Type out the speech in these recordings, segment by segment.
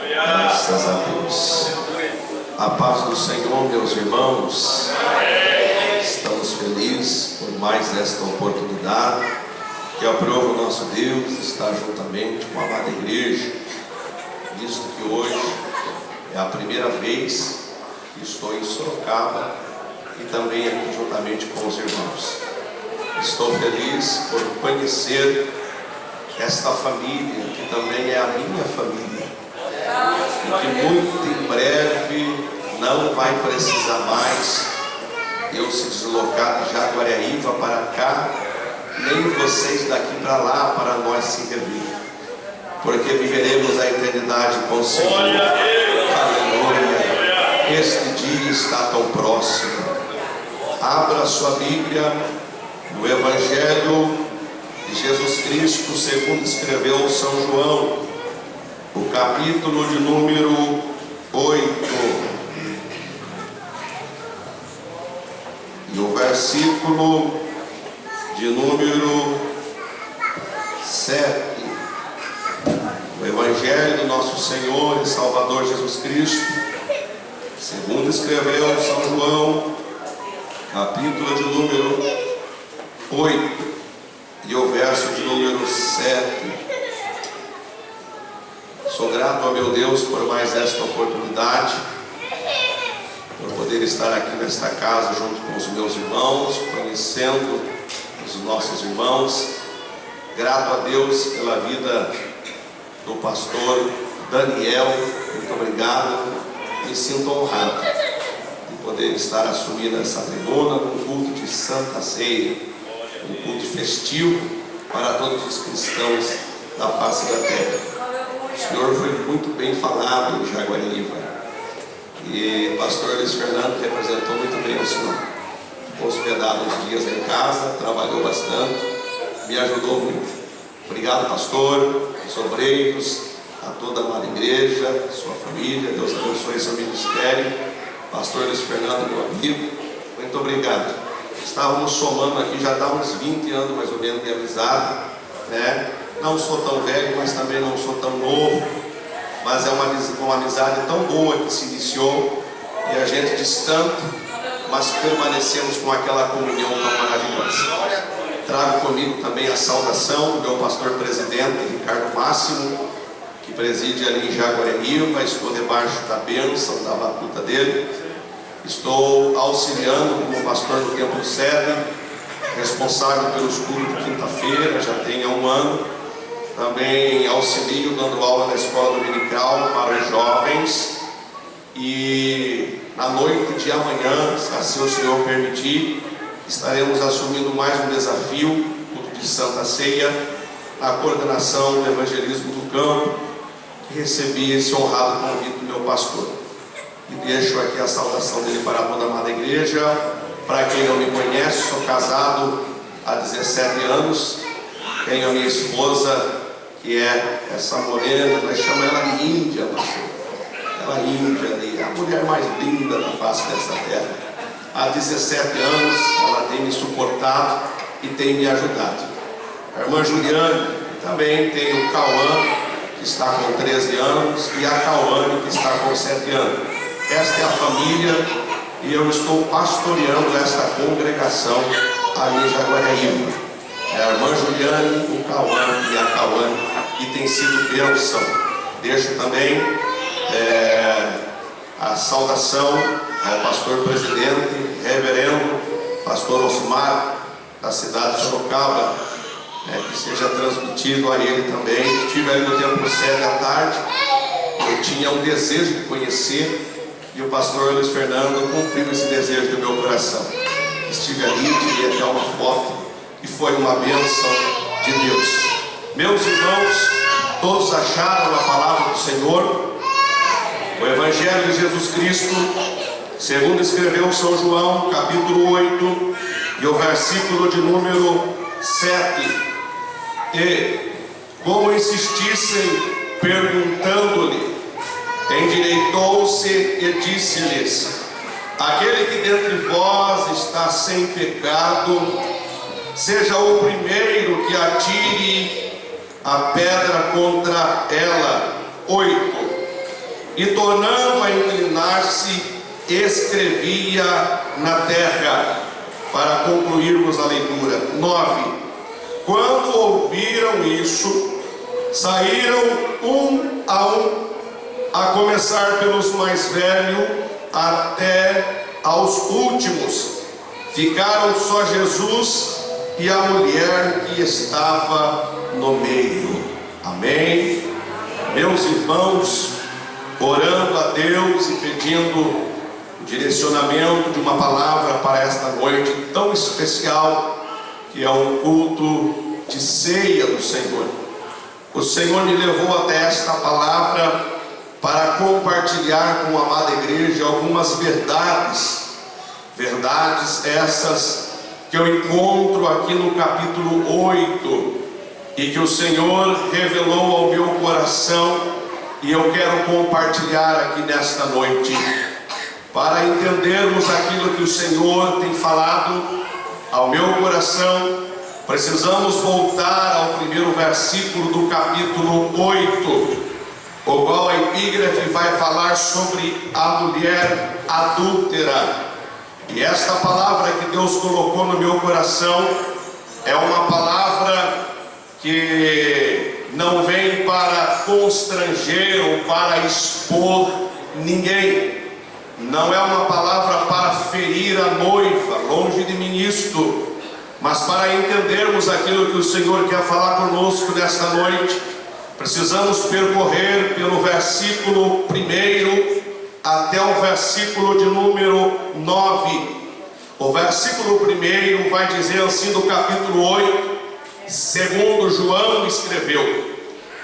Graças a Deus. A paz do Senhor, meus irmãos. Estamos felizes por mais esta oportunidade que aprova o nosso Deus estar juntamente com a amada igreja, visto que hoje é a primeira vez que estou em Sorocaba e também aqui juntamente com os irmãos. Estou feliz por conhecer esta família, que também é a minha família, e que muito em breve não vai precisar mais eu se deslocar de Jaguariaíva para cá, nem vocês daqui para lá, para nós se rever, porque viveremos a eternidade com o Senhor. Aleluia! Este dia está tão próximo. Abra a sua Bíblia no Evangelho de Jesus Cristo segundo escreveu São João, o capítulo de número 8 e o versículo de número 7. O Evangelho do nosso Senhor e Salvador Jesus Cristo segundo escreveu São João, capítulo de número 8 e o verso de número 7. Sou grato ao meu Deus por mais esta oportunidade, por poder estar aqui nesta casa junto com os meus irmãos, conhecendo os nossos irmãos. Grato a Deus pela vida do pastor Daniel, muito obrigado. Me sinto honrado de poder estar assumindo essa tribuna num culto de Santa Ceia, um culto festivo para todos os cristãos da face da terra. O Senhor foi muito bem falado em Jaguariaíva, e o pastor Luiz Fernando representou muito bem o Senhor. Ficou hospedado uns dias em casa, trabalhou bastante, me ajudou muito. Obrigado, pastor, os obreiros, a toda a amada igreja, sua família. Deus abençoe seu ministério. Pastor Luiz Fernando, meu amigo, muito obrigado. Estávamos somando aqui, já dá uns 20 anos mais ou menos de amizade, né? Não sou tão velho, mas também não sou tão novo, mas é uma amizade tão boa que se iniciou, e a gente distante, mas permanecemos com aquela comunhão tão maravilhosa. Trago comigo também a saudação do meu pastor presidente, Ricardo Máximo, que preside ali em Jaguariaíva. Estou debaixo da bênção, da batuta dele. Estou auxiliando como pastor do Templo Sede, responsável pelos cultos de quinta-feira, já tem há um ano. Também auxilio dando aula na escola dominical para os jovens. E na noite de amanhã, se assim o Senhor permitir, estaremos assumindo mais um desafio, culto de Santa Ceia, na coordenação do evangelismo do campo, que recebi esse honrado convite do meu pastor. E deixo aqui a saudação dele para toda a amada igreja. Para quem não me conhece, sou casado há 17 anos. Tenho a minha esposa, que é essa morena, nós chamamos ela de Índia, pastor. Ela é Índia, a mulher mais linda da face dessa terra. Há 17 anos ela tem me suportado e tem me ajudado. A irmã Juliane, também tem o Cauã, que está com 13 anos, e a Cauane, que está com 7 anos. Esta é a família, e eu estou pastoreando esta congregação ali em Jaguariaíva. É a irmã Juliane, o Cauã e a Cauane, e tem sido bênção. Deixo também a saudação ao pastor presidente, reverendo pastor Osmar, da cidade de Sorocaba, que seja transmitido a ele também. Estive ali no Templo Sede à tarde, eu tinha um desejo de conhecer, e o pastor Luiz Fernando cumpriu esse desejo do meu coração. Estive ali, tirei até uma foto, e foi uma bênção de Deus. Meus irmãos, todos acharam a palavra do Senhor? O Evangelho de Jesus Cristo, segundo escreveu São João, capítulo 8, e o versículo de número 7. E, como insistissem perguntando-lhe, endireitou-se e disse-lhes: aquele que dentre vós está sem pecado, seja o primeiro que atire a pedra contra ela. 8. e tornando a inclinar-se, escrevia na terra. Para concluirmos a leitura. 9. Quando ouviram isso, saíram um, a começar pelos mais velhos até aos últimos. Ficaram só Jesus e a mulher que estava no meio. Amém? Meus irmãos, orando a Deus e pedindo o direcionamento de uma palavra para esta noite tão especial, que é um culto de ceia do Senhor. O Senhor me levou até esta palavra para compartilhar com a amada igreja algumas verdades essas que eu encontro aqui no capítulo 8 e que o Senhor revelou ao meu coração, e eu quero compartilhar aqui nesta noite, para entendermos aquilo que o Senhor tem falado ao meu coração. Precisamos voltar ao primeiro versículo do capítulo 8, o qual a epígrafe vai falar sobre a mulher adúltera. E esta palavra que Deus colocou no meu coração é uma palavra que não vem para constranger ou para expor ninguém. Não é uma palavra para ferir a noiva, longe de mim isto, mas para entendermos aquilo que o Senhor quer falar conosco nesta noite, precisamos percorrer pelo versículo 1 até o versículo de número 9. O versículo 1 vai dizer assim do capítulo 8, segundo João escreveu: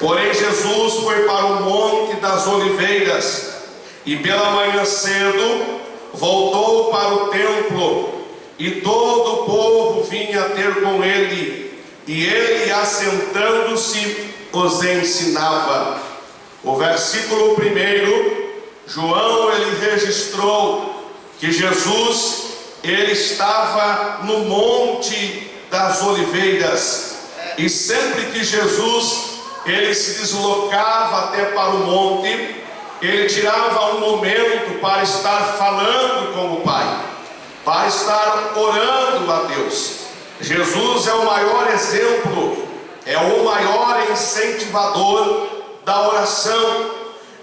porém Jesus foi para o Monte das Oliveiras, e pela manhã cedo voltou para o templo, e todo o povo vinha ter com ele, e ele, assentando-se, os ensinava. O versículo 1, João, ele registrou que Jesus, ele estava no Monte das Oliveiras, e sempre que Jesus, ele se deslocava até para o monte, ele tirava um momento para estar falando com o Pai, para estar orando a Deus. Jesus é o maior exemplo, é o maior incentivador da oração.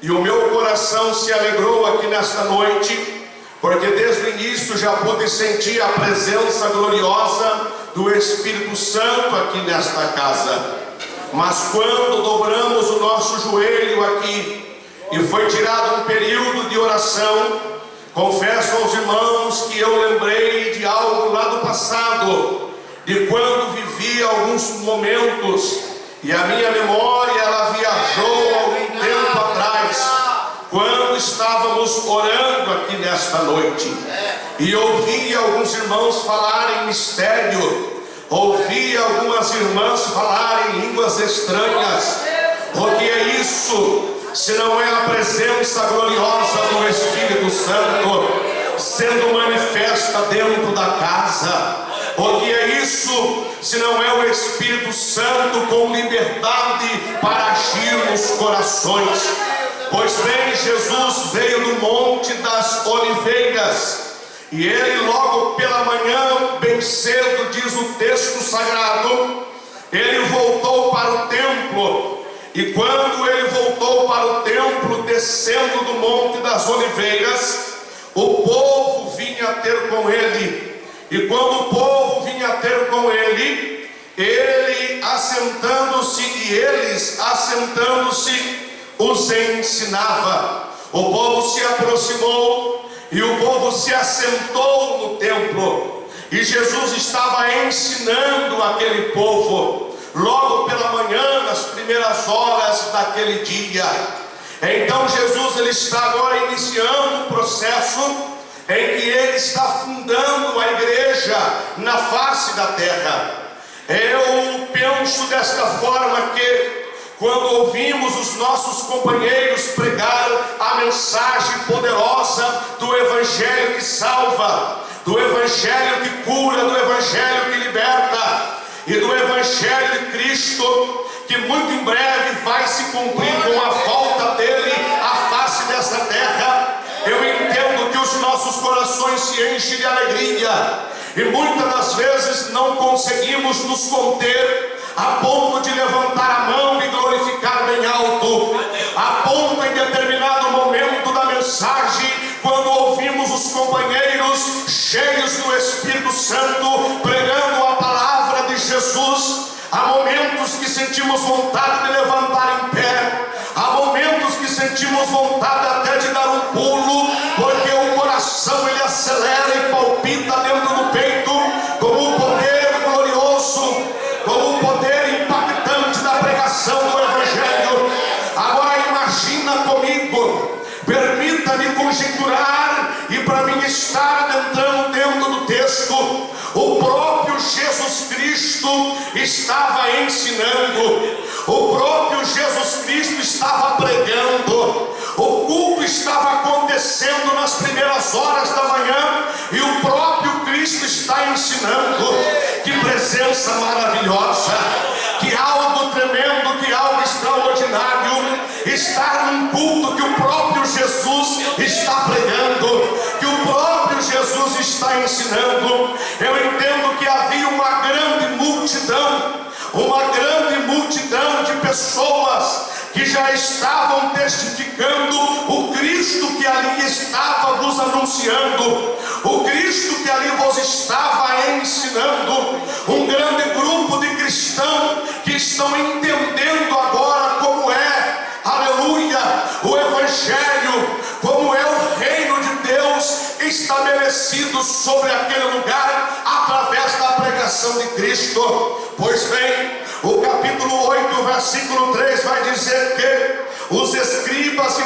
E o meu coração se alegrou aqui nesta noite, porque desde o início já pude sentir a presença gloriosa do Espírito Santo aqui nesta casa. Mas quando dobramos o nosso joelho aqui, e foi tirado um período de oração, confesso aos irmãos que eu lembrei de algo lá do passado, de quando vivi alguns momentos, e a minha memória, ela viajou algum tempo atrás, quando estávamos orando aqui nesta noite, e ouvi alguns irmãos falarem mistério, ouvi algumas irmãs falarem línguas estranhas. O que é isso, se não é a presença gloriosa do Espírito Santo sendo manifesta dentro da casa? O que é isso, se não é o Espírito Santo com liberdade para agir nos corações? Pois bem, Jesus veio do Monte das Oliveiras, e ele logo pela manhã, bem cedo, diz o texto sagrado, ele voltou para o templo. E quando ele voltou para o templo, descendo do Monte das Oliveiras, o povo vinha ter com ele. E quando o povo vinha ter com ele, ele assentando-se, e eles assentando-se, os ensinava. O povo se aproximou, e o povo se assentou no templo, e Jesus estava ensinando aquele povo, logo pela manhã, nas primeiras horas daquele dia. Então Jesus, ele está agora iniciando um processo em que ele está fundando a igreja na face da terra. Eu penso desta forma que quando ouvimos os nossos companheiros pregar a mensagem poderosa do Evangelho que salva, do Evangelho que cura, do Evangelho que liberta, e do Evangelho de Cristo, que muito em breve vai se cumprir com a volta dele à face dessa se enche de alegria. E muitas das vezes não conseguimos nos conter a ponto de levantar a mão e glorificar bem alto, a ponto em determinado momento da mensagem, quando ouvimos os companheiros cheios do Espírito Santo pregando a palavra de Jesus, há momentos que sentimos vontade de levantar em pé, há momentos que sentimos vontade até de dar um pulo, porque o coração ele acelera e palpita dentro do peito com o poder glorioso, com o poder impactante da pregação do Evangelho. Agora imagina comigo, permita-me conjecturar e para mim estar entrando dentro do texto. O próprio Jesus Cristo estava ensinando, o próprio Jesus Cristo estava pregando, o culto estava acontecendo nas primeiras horas da manhã e o próprio Cristo está ensinando. Que presença maravilhosa, que algo tremendo, que algo extraordinário, estar num culto que o próprio Jesus está pregando, que o próprio Jesus está ensinando. Eu entendo que havia uma grande multidão de pessoas que já estavam testificando o Cristo que ali estava vos anunciando, o Cristo que ali vos estava ensinando. Um grande grupo de cristãos que estão entendendo agora como é, aleluia, o Evangelho, como é o reino de Deus estabelecido sobre aquele lugar através da pregação de Cristo. Pois bem, o capítulo 8, versículo 3 vai dizer que os escribas e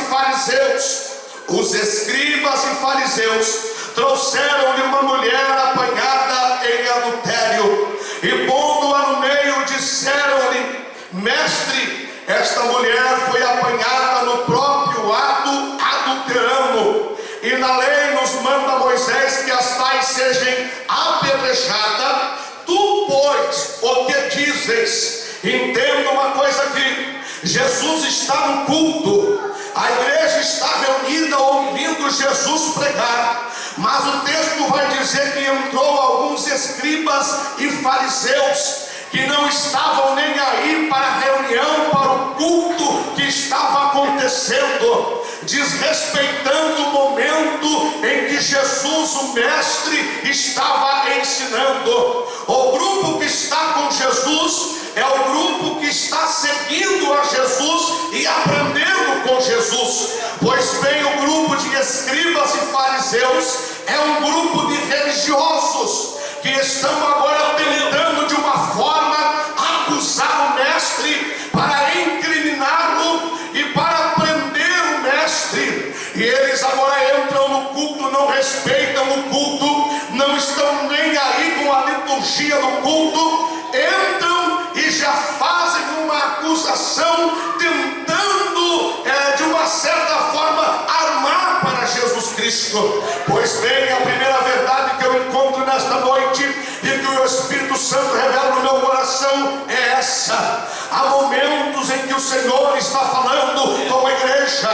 fariseus trouxeram-lhe uma mulher apanhada em adultério e pondo-a no meio disseram-lhe: Mestre, esta mulher foi apanhada no próprio ato adulterando, e na lei nos manda Moisés que as tais sejam apedrejadas. Tu, pois, o que dizes? Entenda uma coisa aqui: Jesus está no culto, a igreja está reunida ouvindo Jesus pregar, mas o texto vai dizer que entrou alguns escribas e fariseus que não estavam nem aí para a reunião, para o culto que estava acontecendo, desrespeitando o momento em que Jesus, o Mestre, estava ensinando. O grupo que está com Jesus é o grupo que está seguindo a Jesus e aprendendo com Jesus. Pois bem, o grupo de escribas e fariseus é um grupo de religiosos que estão agora tentando de uma forma acusar o Mestre, para incriminá-lo e para prender o Mestre. E eles agora entram no culto, não respeitam o culto, não estão nem aí com a liturgia do culto, entram e já fazem uma acusação, tentando de uma certa forma armar para Jesus Cristo. Pois bem, a primeira verdade que eu encontro nesta noite e que o Espírito Santo revela no meu coração é essa: há momentos em que o Senhor está falando com a igreja,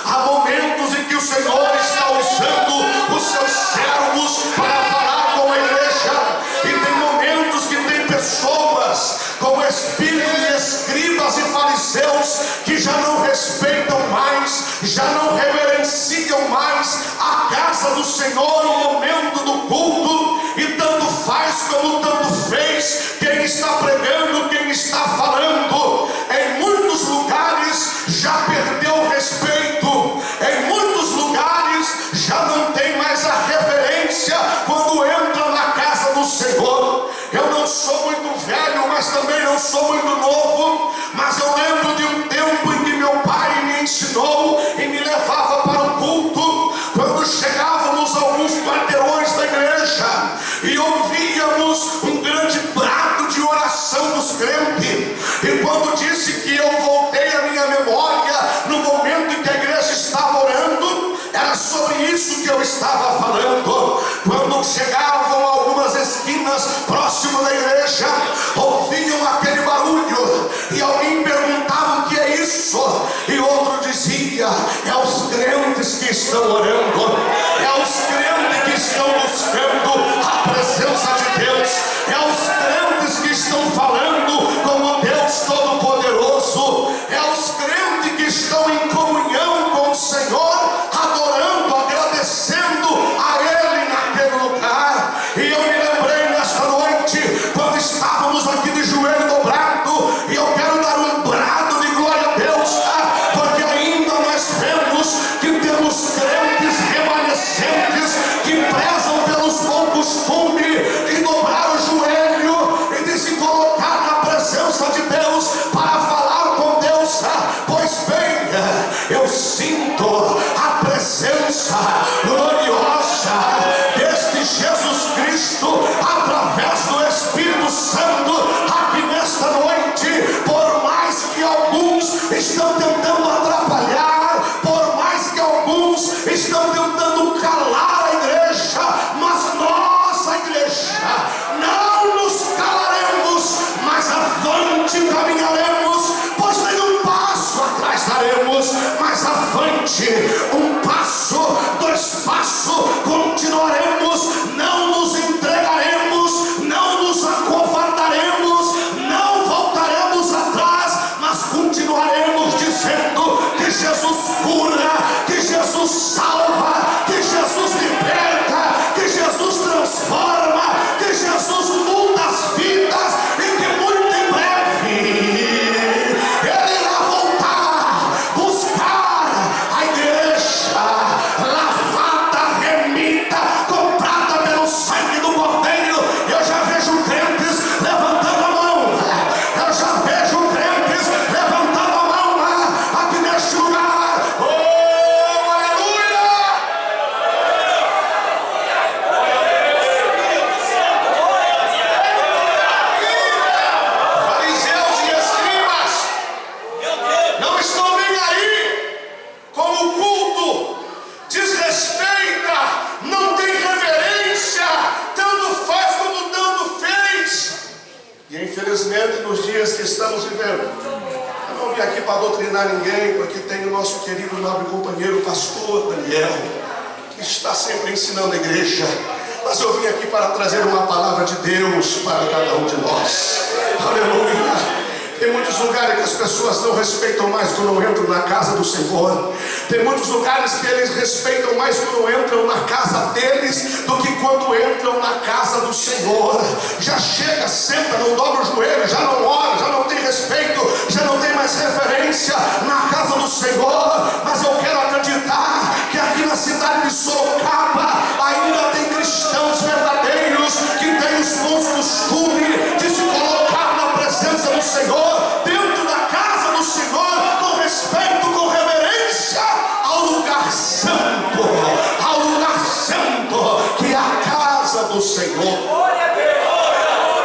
há momentos em que o Senhor está usando os seus servos para falar com a igreja, e tem momentos que tem pessoas com espírito de escribas e fariseus que já não respeitam mais, já não reverenciam mais a casa do Senhor, o momento do culto, e tanto faz como tanto fez quem está pregando, quem está falando. Em muitos lugares já perdeu o respeito, em muitos lugares já não tem mais a reverência quando entra na casa do Senhor. Eu não sou muito velho, mas também não sou muito novo, mas eu lembro de um tempo em que meu pai me ensinou e me levava para o culto, quando chegávamos a alguns quarteirões da igreja e ouvíamos um grande brado de oração dos crentes. E quando disse que eu voltei a minha memória no momento em que a igreja estava orando, era sobre isso que eu estava falando. Quando chegavam a algumas esquinas próximo da igreja, ouviam aquele barulho e alguém perguntava: o que é isso? E outro dizia: é os crentes que estão orando, é os crentes que estão buscando a presença de Deus, é os crentes que estão falando com o Deus Todo-Poderoso, é os crentes que estão em comunhão com o Senhor, adorando, agradecendo a Ele naquele lugar. E eu me lembrei nesta noite, quando estávamos aqui de joelho dobrado, e eu quero dar um brado de glória a Deus, porque ainda nós vemos que temos crentes remanescentes que prezam pelos bons costumes de dobrar o joelho e de se colocar na presença de Deus para falar com Deus. Pois bem, eu sinto a presença gloriosa deste Jesus Cristo através do Espírito Santo aqui nesta noite. Por mais que alguns estão tentando atrapalhar, por mais que alguns estão tentando calar a igreja, mas nós, a igreja, não nos calaremos, mas avante caminharemos, pois nenhum passo atrás daremos, mas avante, um passo, dois passos, continuaremos, não nos entregaremos, não nos acovardaremos, não voltaremos atrás, mas continuaremos dizendo que Jesus cura, que Jesus salva, que Jesus liberta, que Jesus transforma, que Jesus muda as vidas, e que muito em breve Ele irá voltar, buscar a igreja lavada, remida, comprada pelo sangue do Cordeiro. Eu já vejo crentes levantando a mão, eu já vejo crentes levantando a mão aqui neste lugar. Oh, aleluia! Fariseus e escribas não estão nem aí com o culto, desrespeita, não tem reverência, tanto faz como tanto fez. E infelizmente nos dias que estamos vivendo, eu não vim aqui para doutrinar ninguém, porque tem o nosso querido nobre companheiro pastor Daniel, que está sempre ensinando a igreja, mas eu vim aqui para trazer uma palavra de Deus para cada um de nós. Aleluia! Tem muitos lugares que as pessoas não respeitam mais quando entram na casa do Senhor. Tem muitos lugares que eles respeitam mais quando entram na casa deles do que quando entram na casa do Senhor. Já chega, senta, não dobra o joelho, já não ora, já não tem respeito, já não tem mais referência na casa do Senhor. Mas eu quero acreditar que aqui na cidade de Sorocaba ainda tem cristãos verdadeiros que têm os bons costumes de se colocar na presença do Senhor, dentro da casa do Senhor, com respeito, com reverência ao lugar santo, que é a casa do Senhor.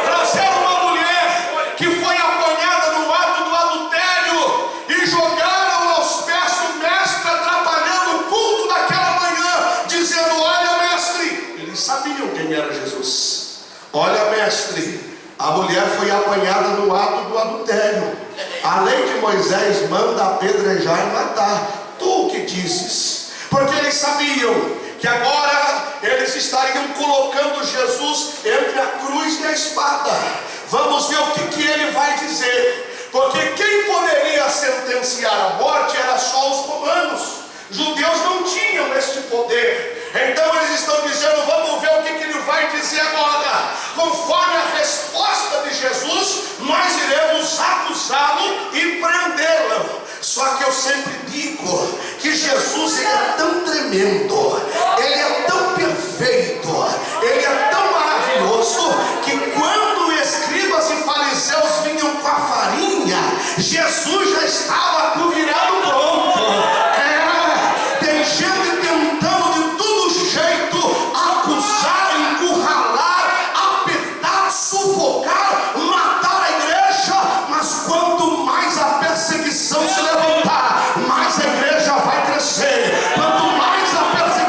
Trazer uma mulher que foi apanhada no ato do adultério e jogaram aos pés do mestre, atrapalhando o culto daquela manhã, dizendo: olha, mestre, eles sabiam quem era Jesus. Olha, mestre, a mulher foi apanhada no ato do adultério. A lei de Moisés manda apedrejar e matar. Tu o que dizes? Porque eles sabiam que agora eles estariam colocando Jesus entre a cruz e a espada. Vamos ver o que ele vai dizer. Porque quem poderia sentenciar a morte era só os romanos. Judeus não tinham este poder. Então eles estão dizendo: vamos ver o que ele vai dizer agora. Conforme a resposta de Jesus, nós iremos acusá-lo e prendê-lo. Só que eu sempre digo que Jesus, ele é tão tremendo, ele é tão perfeito, ele é tão maravilhoso, que quando escribas e fariseus vinham com a farinha, Jesus já estava com o virado pronto. Tem gente tentando de todo jeito acusar, encurralar, apertar, sufocar, matar a igreja. Mas quanto mais a perseguição se levantar, mais a igreja vai crescer. Quanto mais a perseguição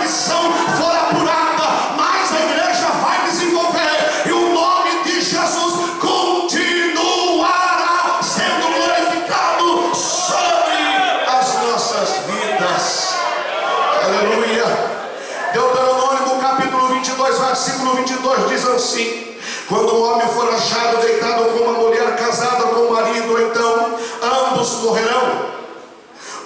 assim: quando um homem for achado deitado com uma mulher casada com o marido, então ambos morrerão.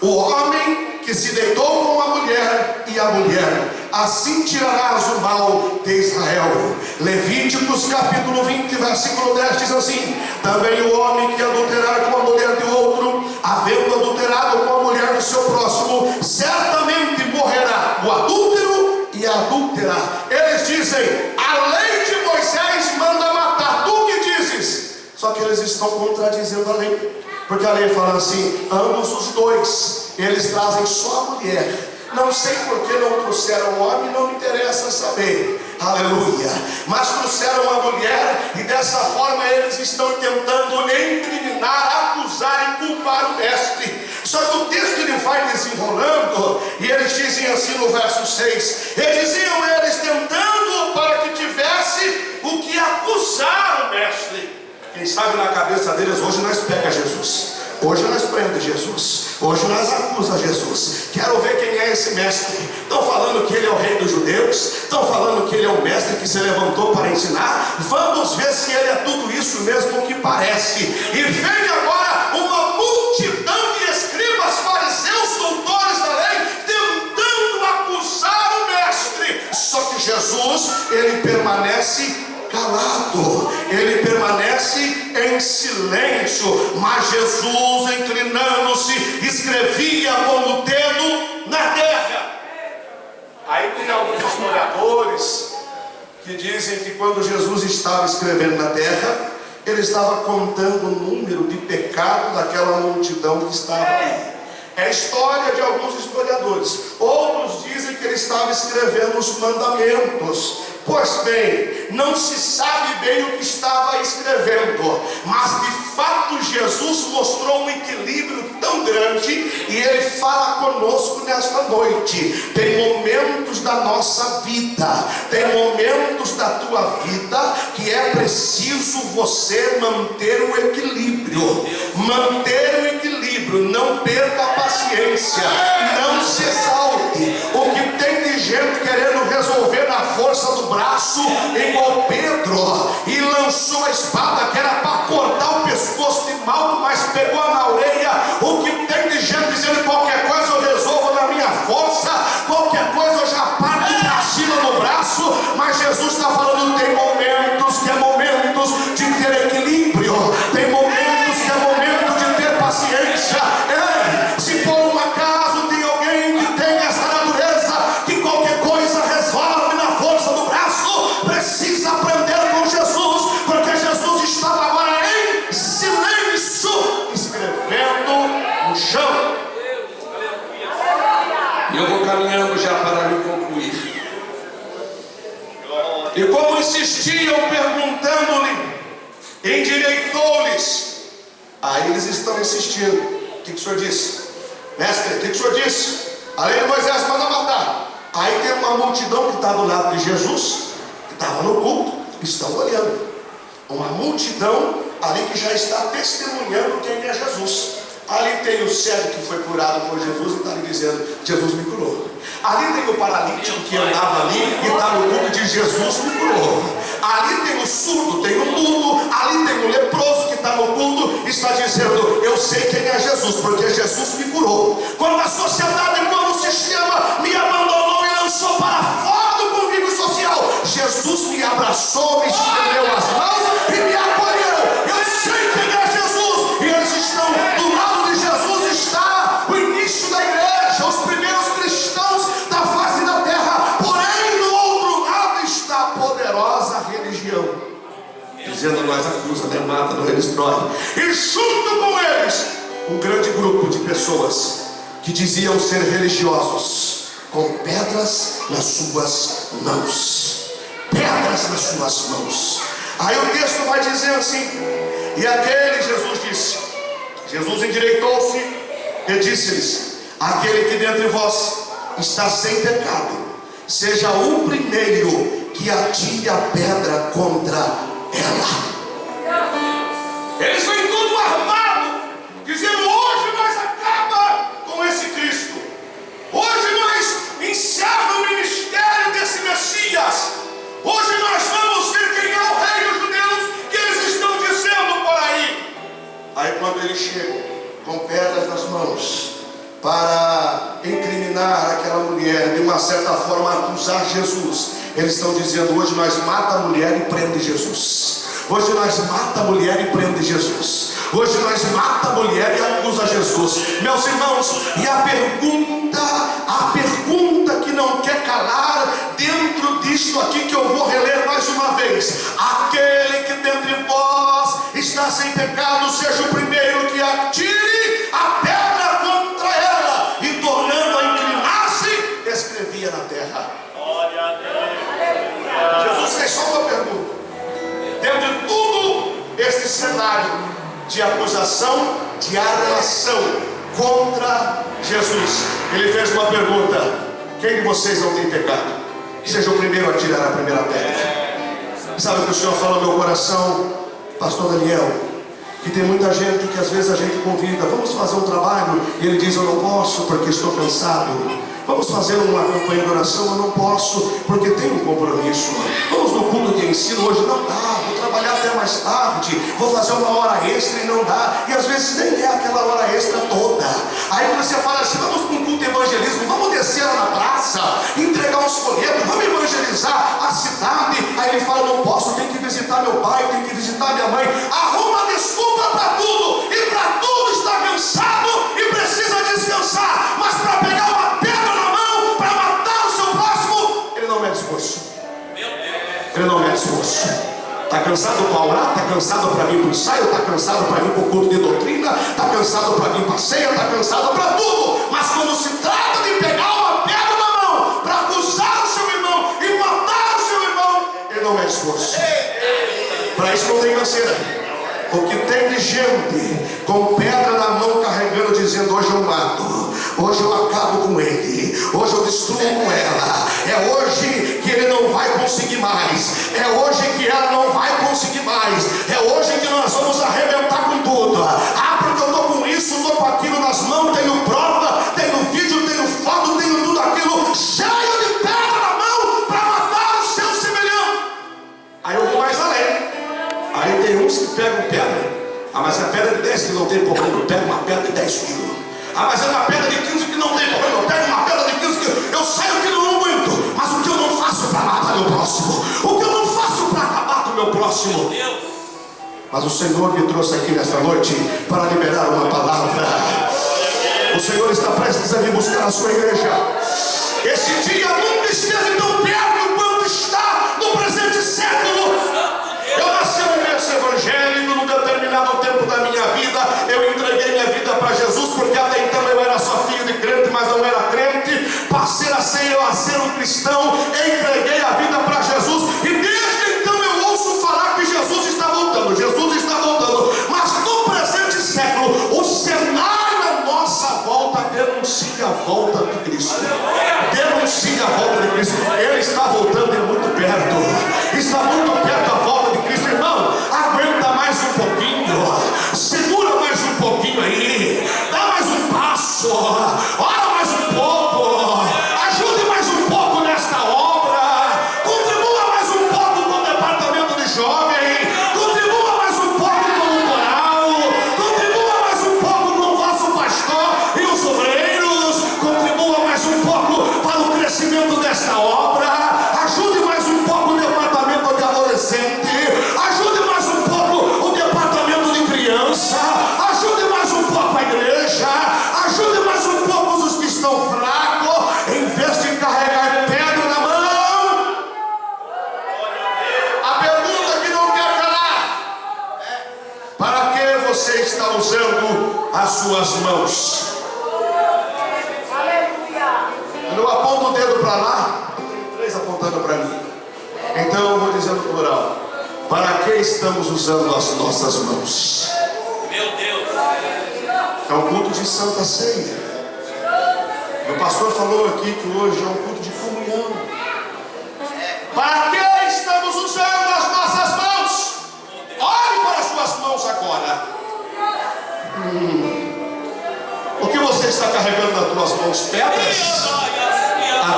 O homem que se deitou com a mulher e a mulher, assim tirarás o mal de Israel. Levíticos capítulo 20, versículo 10 diz assim: também o homem que adulterar com a mulher de outro, havendo adulterado com a mulher do seu próximo, certamente morrerá o adúltero e a adúltera. Eles dizem: a lei de Moisés manda matar, tu que dizes? Só que eles estão contradizendo a lei, porque a lei fala assim: ambos os dois. Eles trazem só a mulher. Não sei por que não trouxeram o homem, não me interessa saber. Aleluia. Mas trouxeram a mulher, e dessa forma eles estão tentando incriminar, acusar e culpar o mestre. Só que o texto ele vai desenrolando, e eles dizem assim no verso 6: e diziam eles, tentando para que tivesse o que acusar o mestre. Quem sabe na cabeça deles: hoje nós pega Jesus, hoje nós prende Jesus, hoje nós acusa Jesus. Quero ver quem é esse mestre. Estão falando que ele é o rei dos judeus, estão falando que ele é o mestre que se levantou para ensinar. Vamos ver se ele é tudo isso mesmo que parece. E vem agora uma multidão de escribas, fariseus, doutores da lei, tentando acusar o mestre. Só que Jesus, ele permanece calado, ele permanece em silêncio. Mas Jesus, inclinando-se, escrevia com o dedo na terra. Aí tem alguns historiadores que dizem que quando Jesus estava escrevendo na terra, ele estava contando o número de pecado daquela multidão que estava ali. É a história de alguns historiadores. Outros dizem que ele estava escrevendo os mandamentos. Pois bem, não se sabe bem o que estava escrevendo, mas de fato Jesus mostrou um equilíbrio tão grande, e ele fala conosco nesta noite. Tem momentos da nossa vida, tem momentos da tua vida que é preciso você manter o equilíbrio. Manter o equilíbrio, não perca a paciência, não se exalte. O que tem de gente querendo resolver na força do braço, igual Pedro, e lançou a espada que era para cortar o pescoço de Malco, mas pegou na orelha. O que tem de gente dizendo: qualquer coisa eu resolvo na minha força, qualquer coisa eu já parto para cima no braço. Mas Jesus está falando: tem momentos que é momentos de ter equilíbrio, tem momentos que é momento de ter paciência. Ei, se por um acaso tem alguém que tem essa natureza, que qualquer coisa resolve na força do braço, precisa aprender com Jesus, porque Jesus estava agora em silêncio, escrevendo no chão. E eu vou caminhando já para me concluir. E como insistiam perguntando-lhe, endireitou-lhes. Aí eles estão insistindo: o que o senhor disse? Mestre, o que o senhor disse? A lei de Moisés manda matar. Aí tem uma multidão que está do lado de Jesus, que estava no culto, estão olhando. Uma multidão ali que já está testemunhando quem é Jesus. Ali tem o cego que foi curado por Jesus e está ali dizendo: Jesus me curou. Ali tem o paralítico que andava ali e está no culto de Jesus me curou. Ali tem o surdo, tem o mudo, ali tem o leproso que está no culto e está dizendo: eu sei quem é Jesus, porque Jesus me curou. Quando a sociedade, quando o sistema me abandonou e lançou para fora do convívio social, Jesus me abraçou, me estendeu as mãos e me acolheu. Eu sei quem é Jesus. E eles estão do lado de Jesus. Está o início da igreja, os primeiros cristãos da face da terra. Porém, do outro lado está a poderosa religião, dizendo: nós acusa, né? Mata, não destrói. E junto com eles, um grande grupo de pessoas que diziam ser religiosos, com pedras nas suas mãos. Pedras nas suas mãos. Aí o texto vai dizer assim: e aquele, Jesus disse, Jesus endireitou-se e disse-lhes: aquele que dentre vós está sem pecado, seja o primeiro que atire a pedra contra ela. Eles vêm tudo armado, dizendo: hoje nós acaba com esse Cristo, hoje nós encerra o ministério desse Messias, hoje nós vamos ver quem incriminar aquela mulher, de uma certa forma acusar Jesus. Eles estão dizendo: hoje nós mata a mulher e prende Jesus. Hoje nós mata a mulher e prende Jesus. Hoje nós mata a mulher e acusa Jesus. Meus irmãos, e a pergunta que não quer calar dentro disto aqui, que eu vou reler mais uma vez: aquele que dentre vós está sem pecado, seja o primeiro que atire a pedra contra ela. E tornando-a inclinar-se, escrevia na terra. Jesus fez só uma pergunta. Dentro de tudo este cenário de acusação, de armação contra Jesus, ele fez uma pergunta: quem de vocês não tem pecado? Seja o primeiro a tirar a primeira pedra. Sabe o que o Senhor fala no meu coração, pastor Daniel? Que tem muita gente que às vezes a gente convida: vamos fazer um trabalho, e ele diz: eu não posso porque estou cansado. Vamos fazer uma campanha de oração, eu não posso porque tenho um compromisso. Vamos no culto de ensino, hoje não dá, vou trabalhar até mais tarde, vou fazer uma hora extra e não dá. E às vezes nem é aquela hora extra toda. Aí você fala assim: vamos para um culto de evangelismo, vamos descer lá na praça, entregar uns folhetos, vamos evangelizar a cidade. Aí ele fala: não posso, tenho que visitar meu pai, tenho que visitar minha mãe. Arruma desculpa para tudo, e para tudo está cansado e precisa descansar. Mas para pegar uma pedra na mão, para matar o seu próximo, ele não mede esforço. Ele não mede esforço. Está cansado para orar, está cansado para vir para o ensaio, está cansado para vir para o culto de doutrina, está cansado para vir para a ceia, está cansado para tudo. Mas quando se trata de pegar uma pedra na mão para acusar o seu irmão e matar o seu irmão, ele não mede esforço. Para isso não tem canseira. O que tem de gente com pedra na mão carregando, dizendo: hoje eu mato, hoje eu acabo com ele, hoje eu destruo com ela. É hoje que ele não vai conseguir mais, é hoje que ela não vai conseguir mais, é hoje que nós vamos arrebentar com tudo. Ah, porque eu estou com isso, estou com aquilo nas mãos, tenho prova, tenho vídeo, tenho foto, tenho tudo aquilo cheio de pedra na mão para matar o seu semelhante. Aí eu vou mais além. Aí tem uns que pegam pedra. Ah, mas é pedra de 10 que não tem problema, eu pego uma pedra de 10 quilos. Ah, mas é uma pedra de 15 que não tem problema, eu pego uma pedra de 15 quilos. Eu sei o que não aguento, mas o que eu não faço para matar meu próximo, o que eu não faço para acabar com o meu próximo. Mas o Senhor me trouxe aqui nesta noite para liberar uma palavra. O Senhor está prestes a vir buscar a sua igreja. Esse dia nunca esteve tão perto quanto está no presente século. Eu nasci no berço evangélico, num determinado tempo da minha vida, eu entreguei minha vida para Jesus, porque até então eu era só filho de crente, mas não era crente. Passei a ser um cristão, entreguei a vida para Jesus, e desde então eu ouço falar que Jesus está voltando, Jesus está voltando. Mas no presente século, o cenário à nossa volta denuncia a volta de Cristo. Denuncia a volta de Cristo. Ele está voltando, e muito perto. Está muito perto a volta de Cristo. Irmão, aguenta mais um pouquinho, segura mais um pouquinho aí, dá mais um passo, ora mais um pouco, ajude mais um pouco nesta obra, contribua mais um pouco com o departamento de jovem, contribua mais um pouco com o coral, contribua mais um pouco com o vosso pastor e os obreiros, contribua mais um pouco para o crescimento desta obra, ajude mais um pouco o departamento de adolescente, ajude mais um pouco o departamento de criança, ajude mais um pouco a igreja, ajude mais um pouco os que estão fracos, em vez de carregar pedra na mão. A pergunta que não quer calar: para que você está usando as suas mãos? Quando eu aponto o dedo para lá, tem 3 apontando para mim. Então eu vou dizer no plural: para que estamos usando as nossas mãos? Meu Deus! É um culto de Santa Ceia. Meu pastor falou aqui que hoje é um culto de comunhão. Para que estamos usando as nossas mãos? Olhe para as suas mãos agora. O que você está carregando nas tuas mãos? Pedras,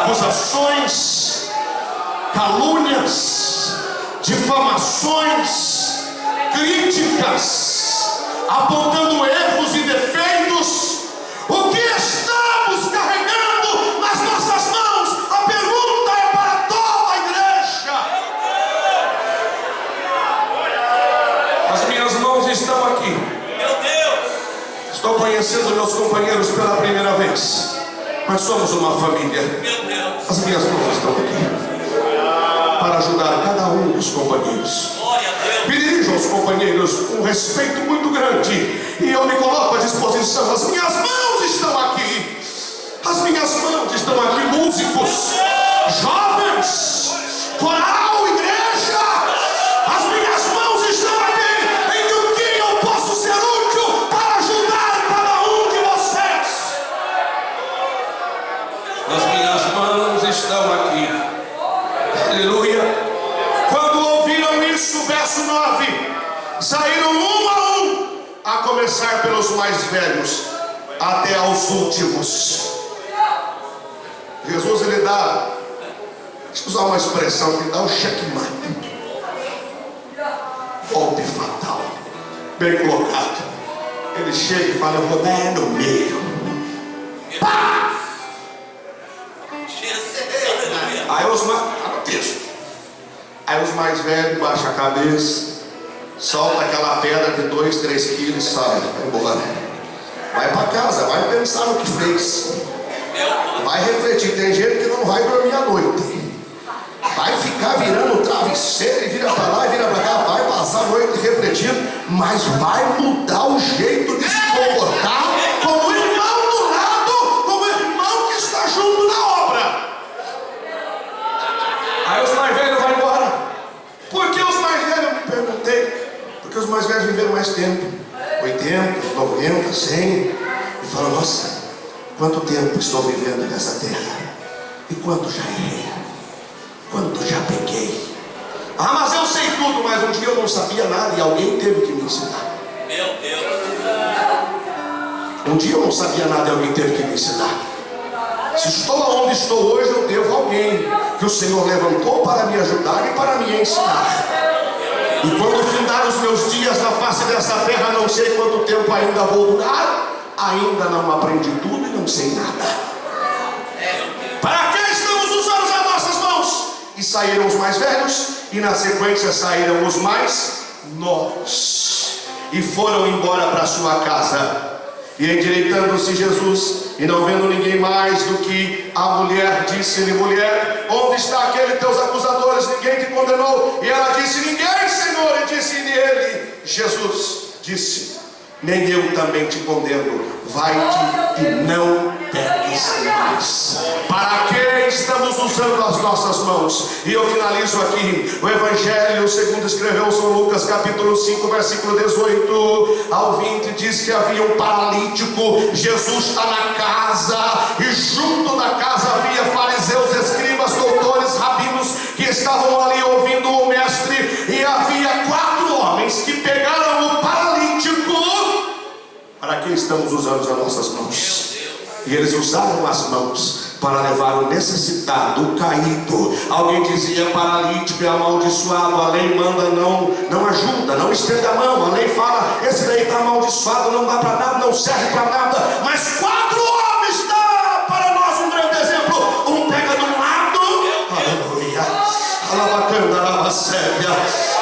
acusações, calúnias, difamações, críticas, apontando erros e defeitos. O que estamos carregando conhecendo meus companheiros pela primeira vez, mas somos uma família. As minhas mãos estão aqui para ajudar cada um dos companheiros. Me dirijo aos companheiros com um respeito muito grande, e eu me coloco à disposição. As minhas mãos estão aqui. As minhas mãos estão aqui, músicos, jovens, coral, igreja. As minhas mãos estão aqui. Em o que eu posso ser útil para ajudar cada um de vocês? As minhas mãos estão aqui. Aleluia. Quando ouviram isso, verso 9, saíram um a um, a começar pelos mais velhos até aos últimos. Jesus, ele dá, deixa eu usar uma expressão, ele dá o checkmate, golpe fatal, bem colocado. Ele chega e fala: eu vou dar no meio. Pá! Aí os mais, aí os mais velhos baixam a cabeça, solta aquela pedra de 2, 3 quilos e sai, vai embora. Vai para casa, vai pensar no que fez, vai refletir. Tem gente que não vai dormir à noite, vai ficar virando o travesseiro e vira para lá e vira para cá, vai passar a noite refletindo, mas vai mudar o jeito de se comportar com o irmão do lado, com o irmão que está junto na obra. Aí os mais velhos vão embora. Por que os mais velhos? Eu me perguntei. Porque os mais velhos viveram mais tempo, 80, 90, 100, e falam: nossa, quanto tempo estou vivendo nessa terra, e quanto já errei, quanto já pequei. Ah, mas eu sei tudo. Mas um dia eu não sabia nada e alguém teve que me ensinar. Meu Deus. Um dia eu não sabia nada e alguém teve que me ensinar. Se estou onde estou hoje, eu devo a alguém que o Senhor levantou para me ajudar e para me ensinar. E quando findar os meus dias na face dessa terra, não sei quanto tempo ainda vou durar, ainda não aprendi tudo e não sei nada. Para que estamos usando as nossas mãos? E saíram os mais velhos, e na sequência saíram os mais novos, e foram embora para sua casa. E endireitando-se Jesus, e não vendo ninguém mais do que a mulher, disse-lhe: mulher, onde está aquele teus acusadores? Ninguém te condenou? E ela disse: ninguém, Senhor. E disse-lhe ele, Jesus, disse: nem eu também te condeno. Vai-te e não peques mais. Para que estamos usando as nossas mãos? E eu finalizo aqui. O Evangelho segundo escreveu São Lucas, capítulo 5, versículo 18 ao 20, diz que havia um paralítico. Jesus está na casa, e junto da casa havia fariseus, escribas, doutores, rabinos, que estavam ali ouvindo o mestre. E havia 4 homens que pegaram o paralítico. Para que estamos usando as nossas mãos? E eles usaram as mãos para levar o necessitado, o caído. Alguém dizia: paralítico é amaldiçoado, a lei manda não ajuda, não estende a mão. A lei fala: esse daí está amaldiçoado, não dá para nada, não serve para nada. Mas 4 homens dá para nós um grande exemplo. Um pega de um lado, aleluia, alabacanda, alabacélia.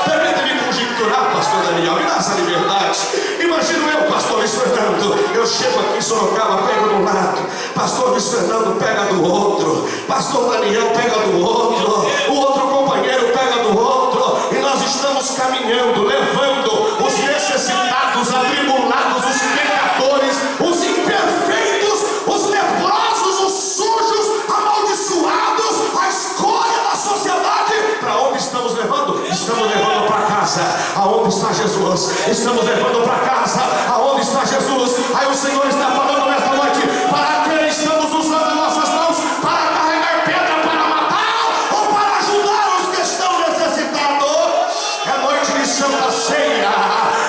Permita-me conjecturar, pastor Daniel, e nessa liberdade. Imagino eu, pastor Luiz Fernando, eu chego aqui em Sorocaba, pego de um lado, pastor Luiz Fernando pega do outro, pastor Daniel pega do outro, o outro companheiro pega do outro, e nós estamos caminhando, levando os necessitados, atribulados, os pecadores, os imperfeitos, os leprosos, os sujos, amaldiçoados, a escória da sociedade. Para onde estamos levando? Estamos levando para casa. Aonde está Jesus? Estamos levando para casa. Aonde está Jesus? Aí o Senhor está falando nesta noite: para que estamos usando nossas mãos? Para carregar pedra para matar ou para ajudar os que estão necessitados? É noite de Santa Ceia.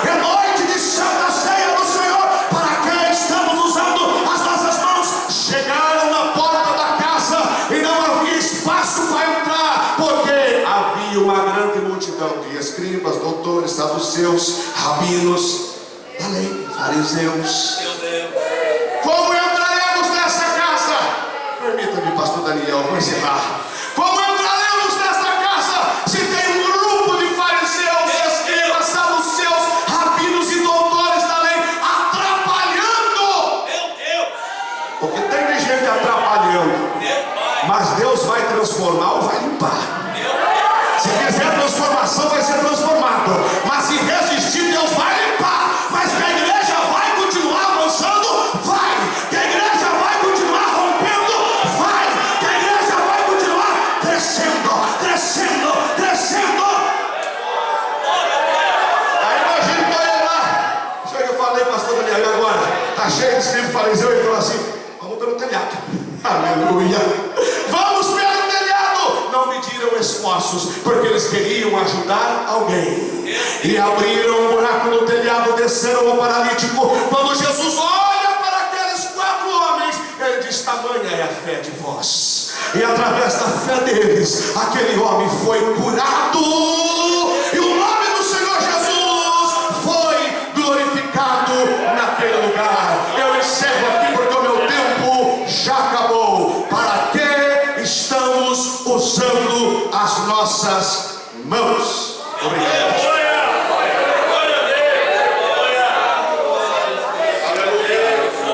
É noite de Santa Ceia do Senhor. Para que estamos usando as nossas mãos? Chegaram na porta da casa e não havia espaço para entrar, porque havia uma grande multidão de escribas, doutores, saduceus, rabinos da lei, fariseus. Como entraremos nessa casa? Permita-me, pastor Daniel, vou encerrar. Como entraremos nessa casa se tem um grupo de fariseus, escribas, saduceus, rabinos e doutores da lei atrapalhando Mas Deus vai transformar ou vai limpar. Se quiser transformação, vai ser transformado. Mas se resistir, Deus vai limpar. Mas que a igreja vai continuar avançando, vai. Que a igreja vai continuar rompendo, vai. Que a igreja vai continuar crescendo, crescendo, crescendo. Aí imagina que eu lá. Isso aí que eu falei, pastor Daniel, agora está cheio de espírito fariseu. Ele falou assim: vamos pelo telhado. Aleluia. Vamos pelo telhado. Não mediram esforços, porque eles queriam ajudar alguém. E abriram um buraco no telhado, desceram o paralítico. Quando Jesus olha para aqueles 4 homens, ele diz: tamanha é a fé de vós. E através da fé deles, aquele homem foi curado. E o nome do Senhor Jesus foi glorificado naquele lugar. Eu encerro aqui porque o meu tempo já acabou. Para que estamos usando as nossas mãos?